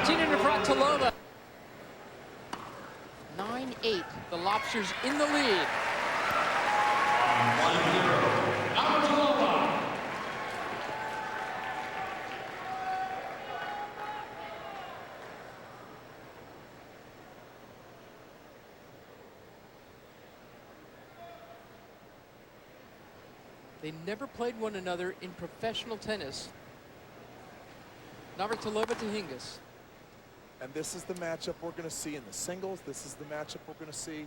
Martina Navratilova. 9-8. The Lobsters in the lead. 1-0. Navratilova. They never played one another in professional tennis. Navratilova to Hingis. And this is the matchup we're going to see in the singles. This is the matchup we're going to see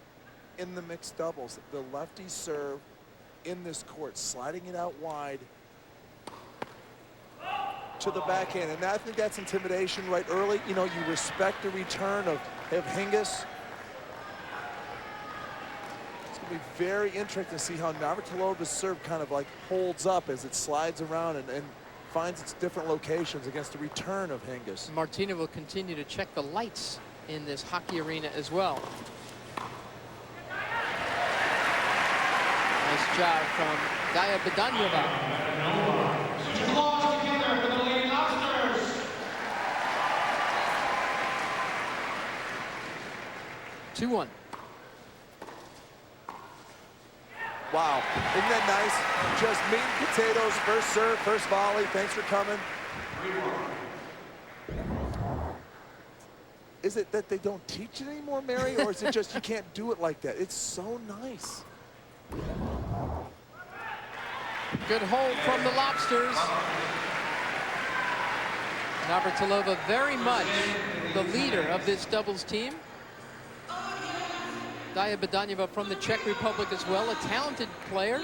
in the mixed doubles. The lefty serve in this court, sliding it out wide to the backhand. And I think that's intimidation right early. You know, you respect the return of Hingis. It's going to be very interesting to see how Navratilova's serve kind of like holds up as it slides around and finds its different locations against the return of Hingis. Martina will continue to check the lights in this hockey arena as well. Nice job from Daya Bedanyova. 2-1. Wow, isn't that nice? Just meat and potatoes, first serve, first volley. Thanks for coming. Is it that they don't teach it anymore, Mary, or is it just you can't do it like that? It's so nice. Good hold from the Lobsters. Navratilova very much the leader of this doubles team. Daya Bedanyova from the Czech Republic as well, a talented player. Do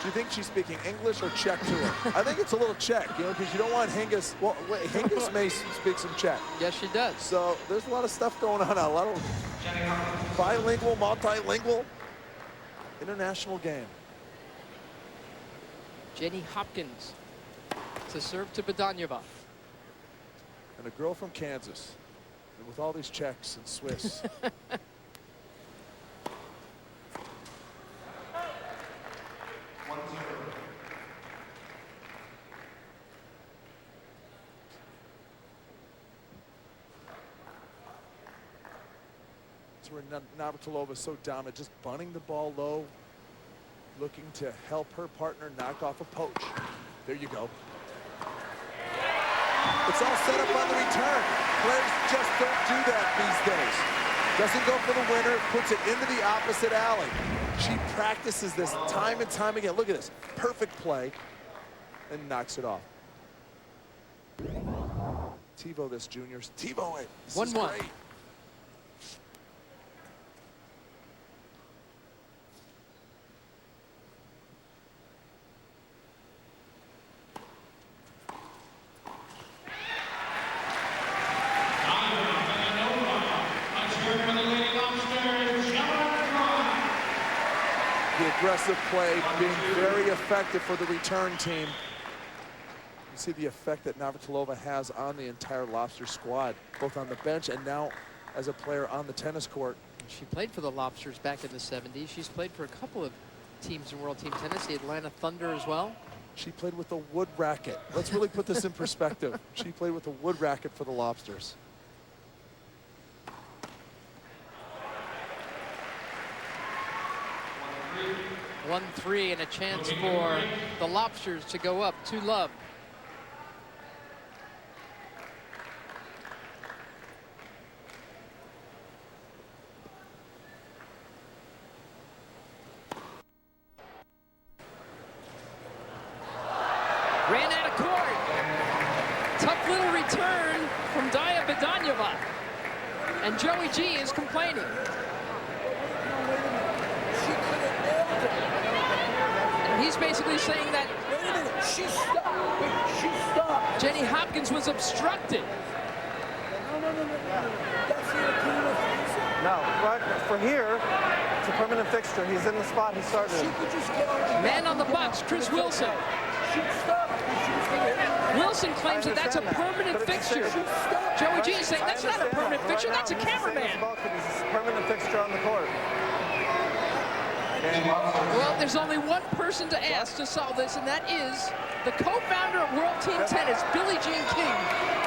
you think she's speaking English or Czech to her? I think it's a little Czech, you know, because you don't want Hingis. Well, wait, Hingis may speak some Czech. Yes, she does. So there's a lot of stuff going on, a lot of bilingual, multilingual, international game. Jenny Hopkins to serve to Bedanyova. And a girl from Kansas. And with all these Czechs and Swiss. That's where Navratilova is so dominant, just bunting the ball low, looking to help her partner knock off a poach. There you go. It's all set up on the return. Players just don't do that these days. Doesn't go for the winner, puts it into the opposite alley. She practices this time and time again. Look at this, perfect play, and knocks it off. TiVo this, juniors. TiVo it. This is 1-1. great. Aggressive play being very effective for the return team. You see the effect that Navratilova has on the entire Lobster squad, both on the bench and now as a player on the tennis court. She played for the Lobsters back in the 70s. She's played for a couple of teams in World Team Tennis, the Atlanta Thunder as well. She played with a wood racket. Let's really put this in perspective. She played with a wood racket for the Lobsters. 1-3 and a chance for the Lobsters to go up 2-love. Ran out of court. Tough little return from Daya Bedanyova. And Joey G is complaining. He's basically saying that wait a minute, she stopped. Wait, she stopped. Jenny Hopkins was obstructed. No. That's the opinion of No, but for here, it's a permanent fixture. He's in the spot he started. She could just get on the Man on the box, Chris Wilson. She stopped. Wilson claims that that's a permanent fixture. Joey G is saying that's not a permanent fixture, that's a cameraman. He's a permanent fixture on the court. Well, there's only one person to ask to solve this, and that is the co-founder of World Team Tennis, Billie Jean King,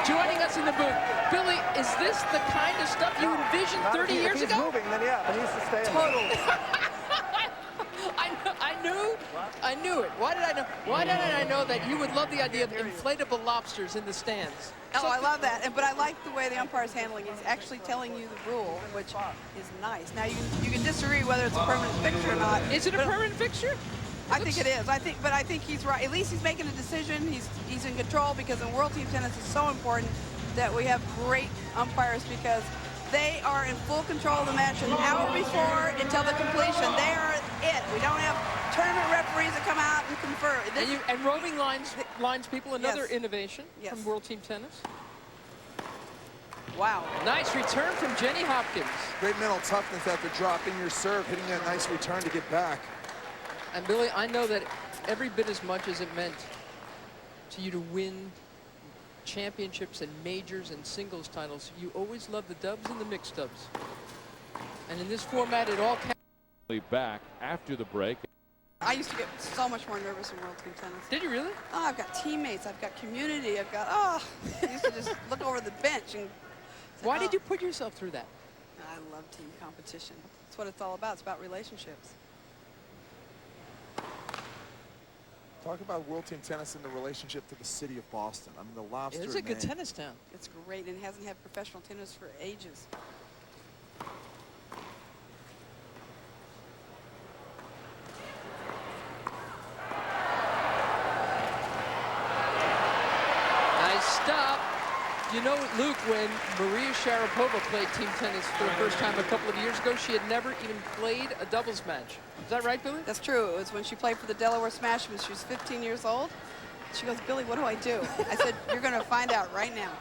joining us passing the boot. Billy, is this the kind of stuff you envisioned Not 30 if years he's ago? moving, then yeah, but he needs to stay in. Totally. I knew it. Why did I know? Why didn't I know that you would love the idea of inflatable lobsters in the stands? Oh, I love that. But I like the way the umpire's handling. He's actually telling you the rule, which is nice. Now you can disagree whether it's a permanent fixture or not. Is it a permanent fixture? I think it is. I think he's right. At least he's making a decision. He's in control, because in World Team Tennis it's so important that we have great umpires, because they are in full control of the match an hour before until the completion. They are it. We don't have tournament referees that come out and confer. And roving lines people, another Yes. innovation Yes. from World Team Tennis. Wow. Nice return from Jenny Hopkins. Great mental toughness after dropping your serve, hitting that nice return to get back. And Billy, I know that every bit as much as it meant to you to win championships and majors and singles titles, you always love the dubs and the mixed dubs. And in this format, it all counts. Back after the break. I used to get so much more nervous in World Team Tennis. Did you really? Oh, I've got teammates, I've got community, I used to just look over the bench and say, Why did "Oh." you put yourself through that? I love team competition. That's what it's all about. It's about relationships. Talk about World Team Tennis and the relationship to the city of Boston. I mean, the lobster It's a good name. tennis town. It's great, and it hasn't had professional tennis for ages. Nice stop. You know, Luke, when Maria Sharapova played team tennis for the first time a couple of years ago, she had never even played a doubles match. Is that right, Billy? That's true. It was when she played for the Delaware Smash when she was 15 years old. She goes, "Billy, what do I do?" I said, "You're going to find out right now."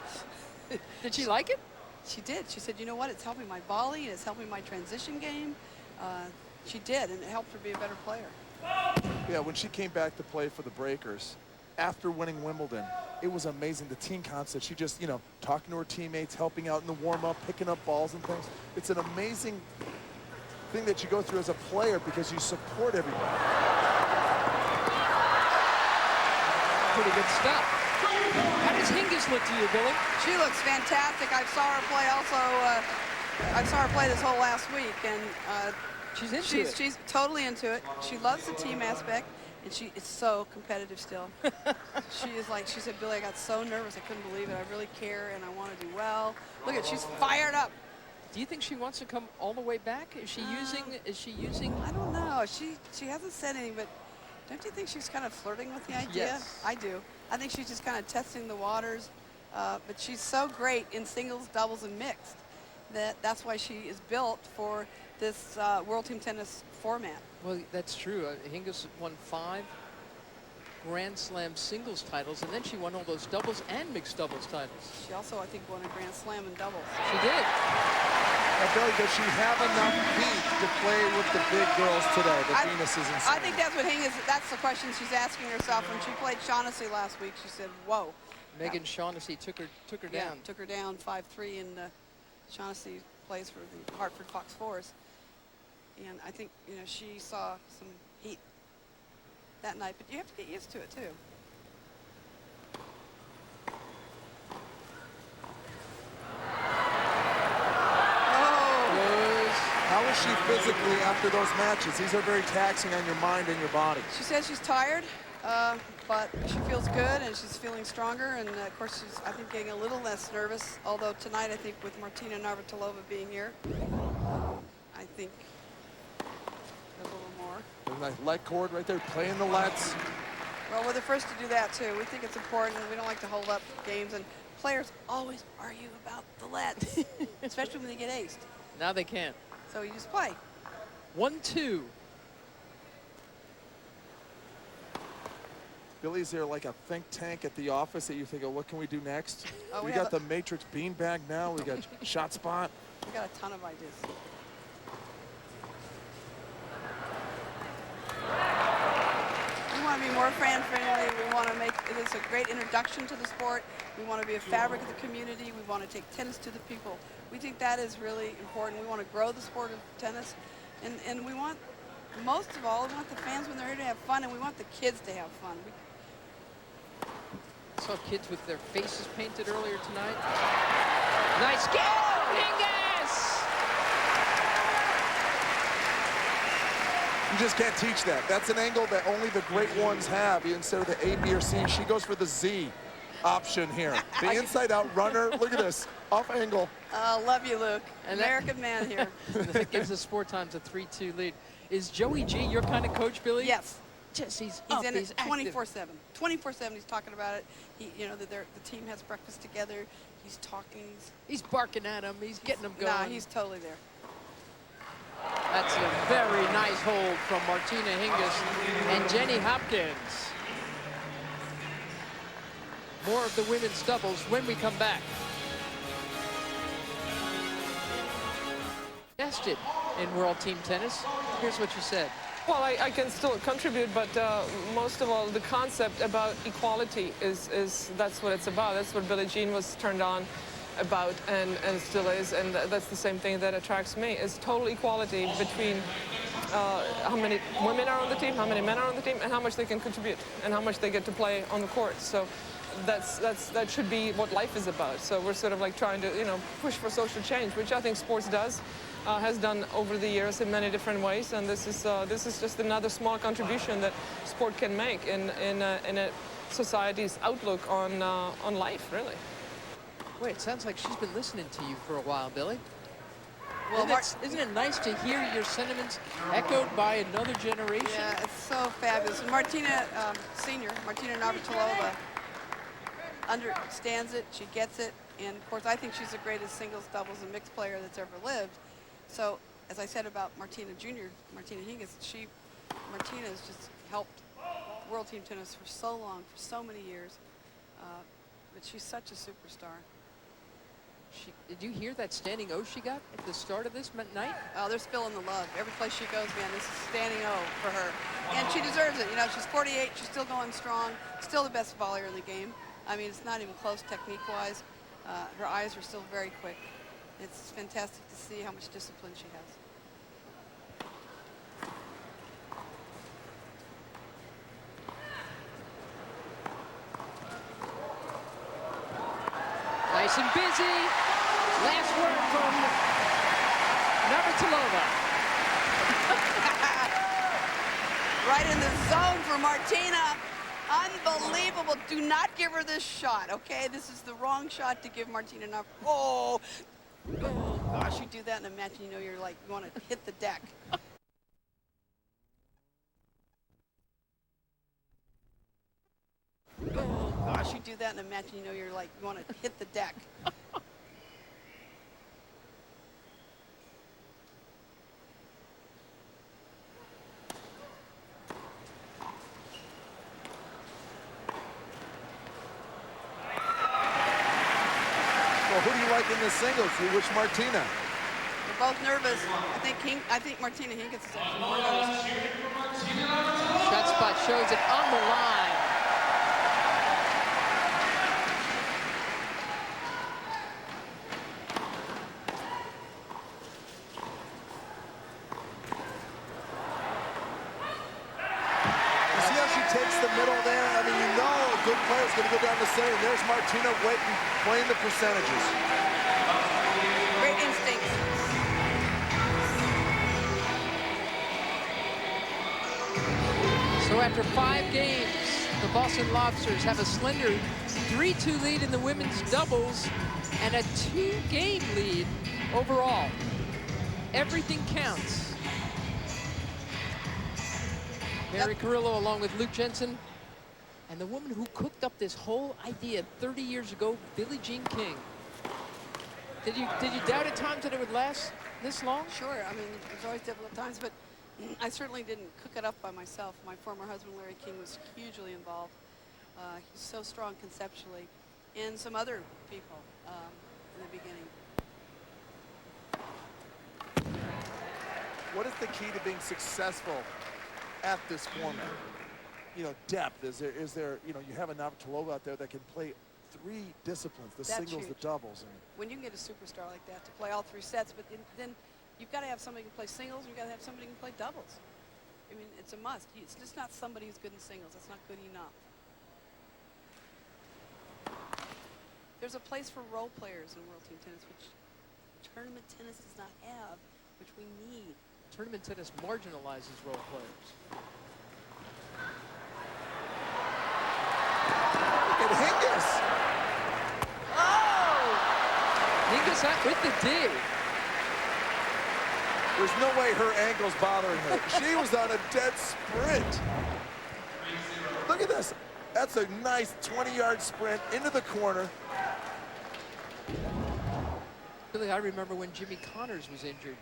Did she like it? She did. She said, "You know what? It's helping my volley. It's helping my transition game." She did, and it helped her be a better player. Yeah, when she came back to play for the Breakers, after winning Wimbledon, it was amazing. The team concept, she just, talking to her teammates, helping out in the warm-up, picking up balls and things. It's an amazing thing that you go through as a player because you support everybody. Pretty good stuff. How does Hingis look to you, Billy? She looks fantastic. I saw her play also. I saw her play this whole last week, and She's into it. she's totally into it. She loves the team aspect, and she is so competitive still. She said, "Billy, I got so nervous. I couldn't believe it. I really care, and I want to do well." Look at, she's fired up. Do you think she wants to come all the way back? Is she using? I don't know. She hasn't said anything, but don't you think she's kind of flirting with the idea? Yes. I do. I think she's just kind of testing the waters. But she's so great in singles, doubles, and mixed that's why she is built for this World Team Tennis format. Well, that's true. Hingis won 5 Grand Slam singles titles, and then she won all those doubles and mixed doubles titles. She also, I think, won a Grand Slam in doubles. She did. Now, Billy, does she have enough feet to play with the big girls today, the Venuses and I think that's what that's the question she's asking herself. When she played Shaughnessy last week, she said, "Whoa." Megan Shaughnessy took her Yeah, down. took her down 5-3, and Shaughnessy plays for the Hartford Fox Forest. And I think, she saw some heat that night, but you have to get used to it too. How is she physically after those matches? These are very taxing on your mind and your body. She says she's tired, but she feels good and she's feeling stronger. And of course, she's, I think, getting a little less nervous. Although tonight, I think with Martina Navratilova being here, I think a little more. There's a nice let cord right there, playing the lets. Well, we're the first to do that too. We think it's important. We don't like to hold up games, and players always argue about the lets, especially when they get aced. Now they can't. So you just play. 1-2. Billy, is there like a think tank at the office that you think, oh, what can we do next? Oh, we we got have the Matrix beanbag now. We got Shot Spot. We got a ton of ideas. We want to be more fan-friendly. We want to make this a great introduction to the sport. We want to be a fabric of the community. We want to take tennis to the people. We think that is really important. We want to grow the sport of tennis. And we want, most of all, we want the fans when they're here to have fun, and we want the kids to have fun. It's saw kids with their faces painted earlier tonight. Nice skill, Hingis! You just can't teach that. That's an angle that only the great ones have instead of the A, B, or C. She goes for the Z option here. The inside-out runner. Look at this. Off angle. Love you, Luke. And American man here. That gives the Sport Times a 3-2 lead. Is Joey G your kind of coach, Billy? Yes. Just, he's He's up, in he's it active. 24/7. 24/7. He's talking about it. He, you know, the team has breakfast together. He's talking. He's barking at him. He's getting him going. Nah, he's totally there. That's a very nice hold from Martina Hingis and Jenny Hopkins. More of the women's doubles when we come back. Tested in World Team Tennis. Here's what you said. Well, I can still contribute, but most of all, the concept about equality is that's what it's about. That's what Billie Jean was turned on about and still is, and that's the same thing that attracts me, is total equality between how many women are on the team, how many men are on the team, and how much they can contribute, and how much they get to play on the court. So that should be what life is about. So we're sort of like trying to, you know, push for social change, which I think sports does. Has done over the years in many different ways, and this is just another small contribution that sport can make in a society's outlook on life, really. Wait, it sounds like she's been listening to you for a while, Billy. Well, Isn't it nice to hear your sentiments echoed by another generation? Yeah, it's so fabulous. And Martina, senior, Martina Navratilova, understands it. She gets it. And, of course, I think she's the greatest singles, doubles, and mixed player that's ever lived. So, as I said about Martina Jr., Martina Hingis, Martina has just helped World Team Tennis for so long, for so many years. But she's such a superstar. Did you hear that standing O she got at the start of this night? Oh, they're spilling the love. Every place she goes, man, this is standing O for her. And she deserves it. You know, she's 48. She's still going strong. Still the best volleyer in the game. I mean, it's not even close technique-wise. Her eyes are still very quick. It's fantastic to see how much discipline she has. Nice and busy. Last word from Navratilova. Right in the zone for Martina. Unbelievable. Do not give her this shot, okay? This is the wrong shot to give Martina Navratilova. Oh, gosh, you do that in a match and you know you're like, you want to hit the deck. Oh, gosh, you do that in a match and you know you're like, you want to hit the deck. Well, who do you like in the singles? Which Martina? They're both nervous. I think Martina Hingis is actually more nervous. Shot spot shows it on the line. You see how she takes the middle there? I mean, you know a good player is going to go down the center. There's Martina waiting, playing the percentages. Great instincts. So after 5 games, the Boston Lobsters have a slender 3-2 lead in the women's doubles and a 2-game lead overall. Everything counts. Mary Carrillo along with Luke Jensen and the woman who cooked up this whole idea 30 years ago, Billie Jean King. Did you doubt at times that it would last this long? Sure, I mean, there's always difficult times, but I certainly didn't cook it up by myself. My former husband, Larry King, was hugely involved. He's so strong conceptually, and some other people in the beginning. What is the key to being successful at this format? You know, depth. Is there, you know, you have a Navratilova out there that can play 3 disciplines, the That's singles, huge. the doubles. And When you can get a superstar like that to play all 3 sets, but then you've got to have somebody who can play singles, and you've got to have somebody who can play doubles. I mean, it's a must. It's just not somebody who's good in singles. That's not good enough. There's a place for role players in World Team Tennis, which tournament tennis does not have, which we need. Tournament tennis marginalizes role players. And Hingis. Oh! Hingis with the dig. There's no way her ankle's bothering her. She was on a dead sprint. Look at this. That's a nice 20-yard sprint into the corner. Really, I remember when Jimmy Connors was injured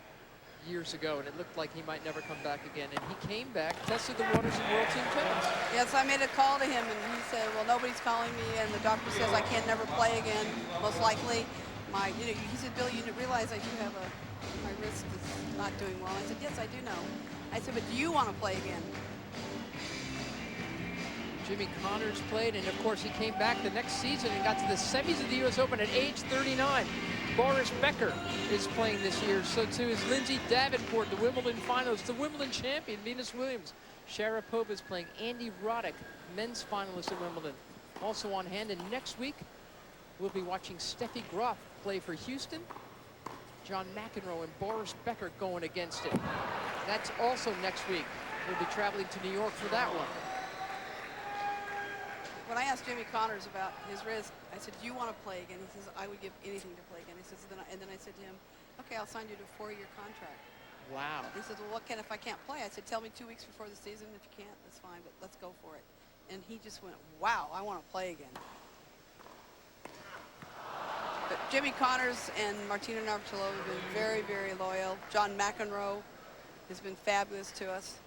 years ago, and it looked like he might never come back again. And he came back, tested the waters in World Team Tennis. Yes, I made a call to him, and he said, well, nobody's calling me, and the doctor says I can't never play again, most likely. He said, Bill, you didn't realize I do have my wrist is not doing well. I said, yes, I do know. I said, but do you want to play again? Jimmy Connors played, and of course he came back the next season and got to the semis of the US Open at age 39. Boris Becker is playing this year, so too is Lindsay Davenport, the Wimbledon finalist, the Wimbledon champion, Venus Williams. Sharapova is playing Andy Roddick, men's finalist at Wimbledon. Also on hand, and next week we'll be watching Steffi Graf play for Houston. John McEnroe and Boris Becker going against it. That's also next week. We'll be traveling to New York for that one. When I asked Jimmy Connors about his wrist, I said, do you want to play again? He says, I would give anything to play again. He says, and then I said to him, okay, I'll sign you to a 4-year contract. Wow. He says, well, what can if I can't play? I said, tell me 2 weeks before the season. If you can't, that's fine, but let's go for it. And he just went, wow, I want to play again. But Jimmy Connors and Martina Navratilova have been very, very loyal. John McEnroe has been fabulous to us.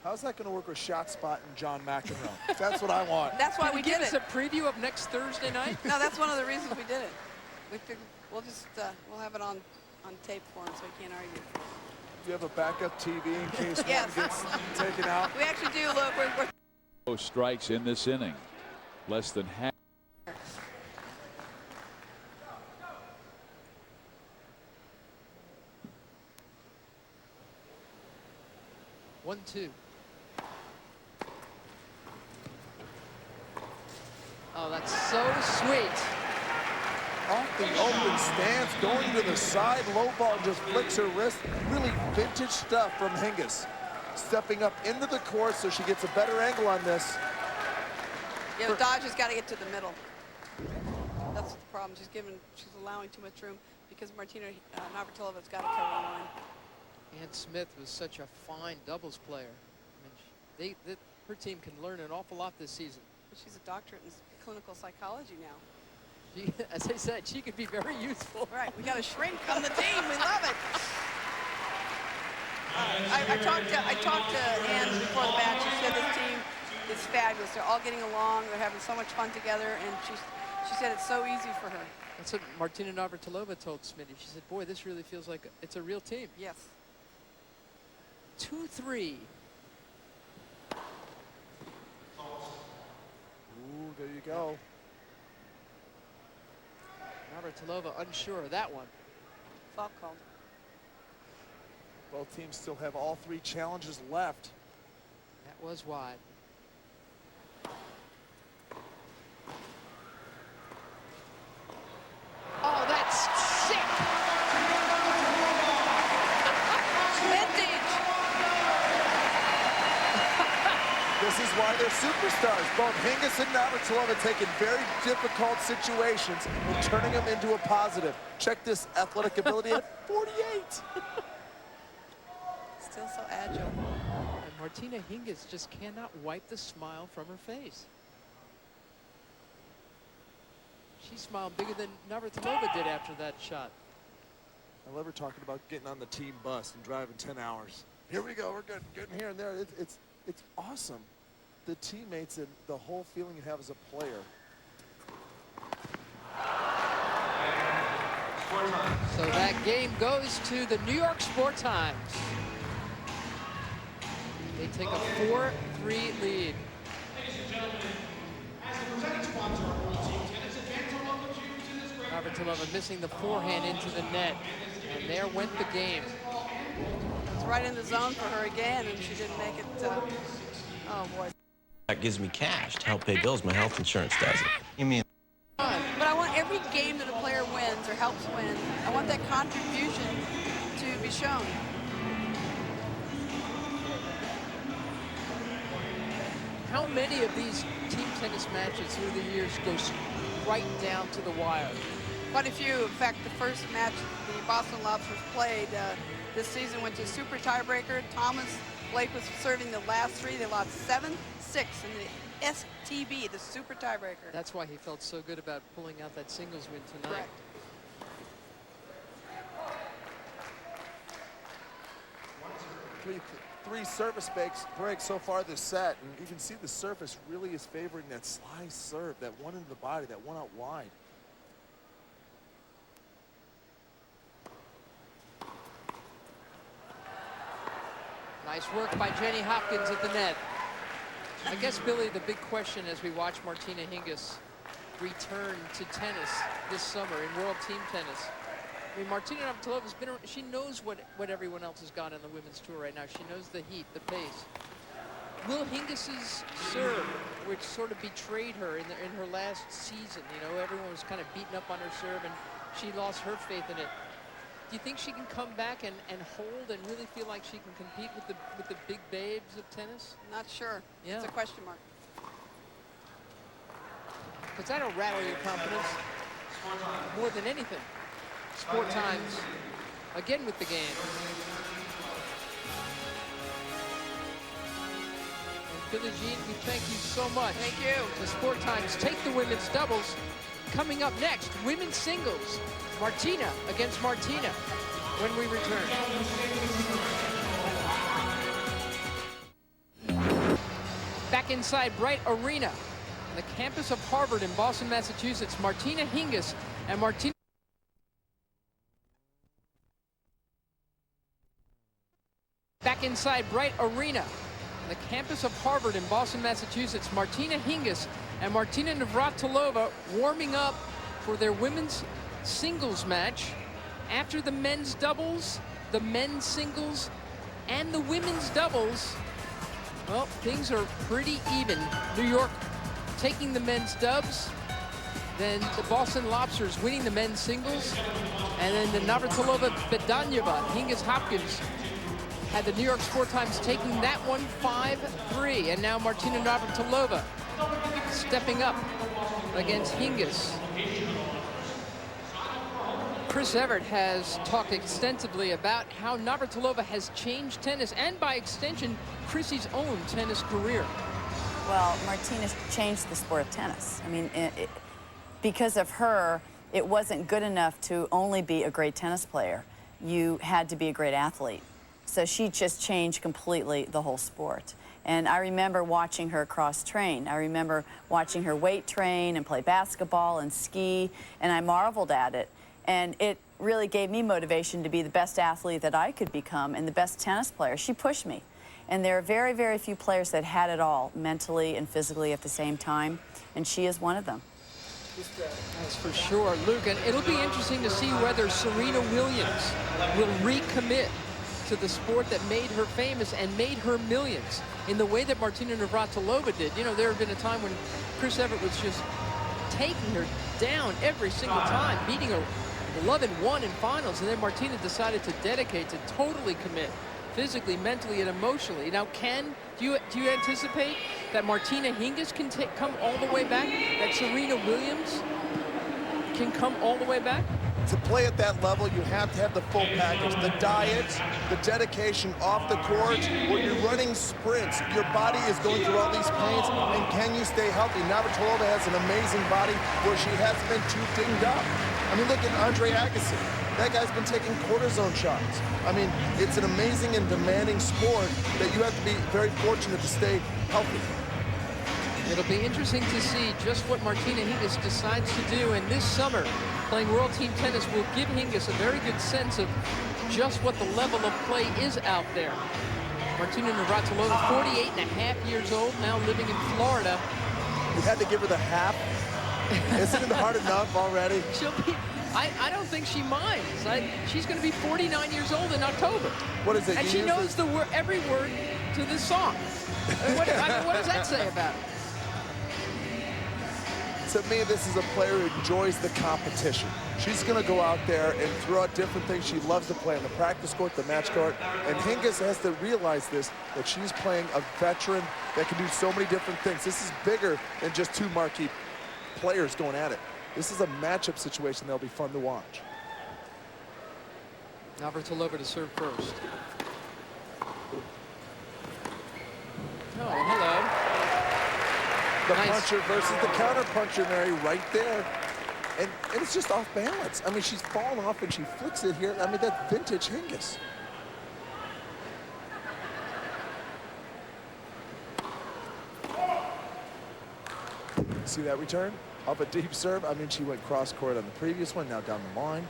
How's that going to work with Shot Spot and John McEnroe? That's what I want. That's why Can we you give did us it. a preview of next Thursday night? No, that's one of the reasons we did it. We figured we'll just we'll have it on tape for him so he can't argue. Do you have a backup TV in case Yes. one gets taken out? We actually do. Look, we're Strikes in this inning. Less than half. One, two. Oh, that's so sweet. Off the open stance, going to the side, low ball just flicks her wrist. Really vintage stuff from Hingis. Stepping up into the court so she gets a better angle on this. Yeah, Dodge has got to get to the middle. That's the problem. She's allowing too much room because Martina Navratilova's got to cover the line. Ann Smith was such a fine doubles player. I mean, her team can learn an awful lot this season. She's a doctorate in clinical psychology now. She, as I said, she could be very useful. Right, we got a shrink on the team. We love it. I talked to Ann before the match. She said this team is fabulous. They're all getting along. They're having so much fun together, and she said it's so easy for her. That's what Martina Navratilova told Smitty. She said, boy, this really feels like it's a real team. Yes. 2-3. Ooh, there you go. Navratilova unsure of that one. Foul called. Both teams still have all 3 challenges left. That was wide. Oh, that's sick. Vintage. This is why they're superstars. Both Hingis and Navratilova taking very difficult situations and turning them into a positive. Check this athletic ability at 48. Still so agile. And Martina Hingis just cannot wipe the smile from her face. She smiled bigger than Navratilova did after that shot. I love her talking about getting on the team bus and driving 10 hours. Here we go. We're getting here and there. It's awesome. The teammates and the whole feeling you have as a player. So that game goes to the New York Sport Times. They take a 4-3 lead. Ladies and gentlemen, as the presenting sponsor of World Team Tennis, advance our welcome to you to this great Navratilova missing the forehand into the net. And there went the game. It was right in the zone for her again, and she didn't make it. Oh, boy. That gives me cash to help pay bills. My health insurance doesn't. You mean? But I want every every game that a player wins or helps win, I want that contribution to be shown. How many of these team tennis matches through the years go right down to the wire? Quite a few. In fact, the first match the Boston Lobsters played this season went to super tiebreaker. Thomas Blake was serving the last three. They lost 7-6 in the STB, the super tiebreaker. That's why he felt so good about pulling out that singles win tonight. Correct. Three service breaks so far this set, and you can see the surface really is favoring that slice serve, that one into the body, that one out wide. Nice work by Jenny Hopkins at the net. I guess, Billy, the big question as we watch Martina Hingis return to tennis this summer in World Team Tennis. I mean, Martina Navratilova been, she knows what everyone else has got on the women's tour right now. She knows the heat, the pace. Will Hingis's serve, which sort of betrayed her in her last season, you know, everyone was kind of beaten up on her serve and she lost her faith in it. Do you think she can come back and hold and really feel like she can compete with the big babes of tennis? Not sure. Yeah. It's a question mark. Because that'll rattle your confidence more than anything. Sport Times, again with the game. And Billie Jean, we thank you so much. Thank you. The Sport Times take the women's doubles. Coming up next, women's singles. Martina against Martina when we return. Back inside Bright Arena, on the campus of Harvard in Boston, Massachusetts, Martina Hingis and Martina. Back inside Bright Arena, on the campus of Harvard in Boston, Massachusetts, Martina Hingis and Martina Navratilova warming up for their women's singles match. After the men's doubles, the men's singles, and the women's doubles, well, things are pretty even. New York taking the men's dubs, then the Boston Lobsters winning the men's singles, and then the Navratilova Bedanyeva, Hingis Hopkins had the New York Sport Times taking that one 5-3, and now Martina Navratilova stepping up against Hingis. Chris Evert has talked extensively about how Navratilova has changed tennis, and by extension, Chrissy's own tennis career. Well, Martina changed the sport of tennis. I mean, because of her, it wasn't good enough to only be a great tennis player. You had to be a great athlete. So she just changed completely the whole sport. And I remember watching her cross-train. I remember watching her weight train and play basketball and ski, and I marveled at it. And it really gave me motivation to be the best athlete that I could become and the best tennis player. She pushed me. And there are very, very few players that had it all, mentally and physically at the same time, and she is one of them. That's for sure, Luke. And it'll be interesting to see whether Serena Williams will recommit to the sport that made her famous and made her millions in the way that Martina Navratilova did. You know, there had been a time when Chris Evert was just taking her down every single time, beating her 11-1 in finals, and then Martina decided to dedicate, to totally commit, physically, mentally, and emotionally. Now, do you anticipate that Martina Hingis can come all the way back? That Serena Williams can come all the way back? To play at that level, you have to have the full package. The diet, the dedication off the court, where you're running sprints, your body is going through all these pains, and can you stay healthy? Navratilova has an amazing body where she hasn't been too dinged up. I mean, look at Andre Agassi. That guy's been taking cortisone shots. I mean, it's an amazing and demanding sport that you have to be very fortunate to stay healthy. It'll be interesting to see just what Martina Hingis decides to do, and this summer, playing World Team Tennis will give Hingis a very good sense of just what the level of play is out there. Martina Navratilova, 48.5 years old, now living in Florida. You had to give her the half. Isn't it hard enough already? She'll be, I don't think she minds. She's going to be 49 years old in October. What is it? And she knows every word to this song. What does that say about it? To me, this is a player who enjoys the competition. She's going to go out there and throw out different things. She loves to play on the practice court, the match court. And Hingis has to realize this, that she's playing a veteran that can do so many different things. This is bigger than just two marquee players going at it. This is a matchup situation that'll be fun to watch. Navratilova to serve first. Oh, hello. The Nice. puncher versus the counter puncher, Mary, right there. And it's just off balance. I mean, she's fallen off and she flicks it here. I mean, that's vintage Hingis. See that return? Off a deep serve. I mean, she went cross court on the previous one, now down the line.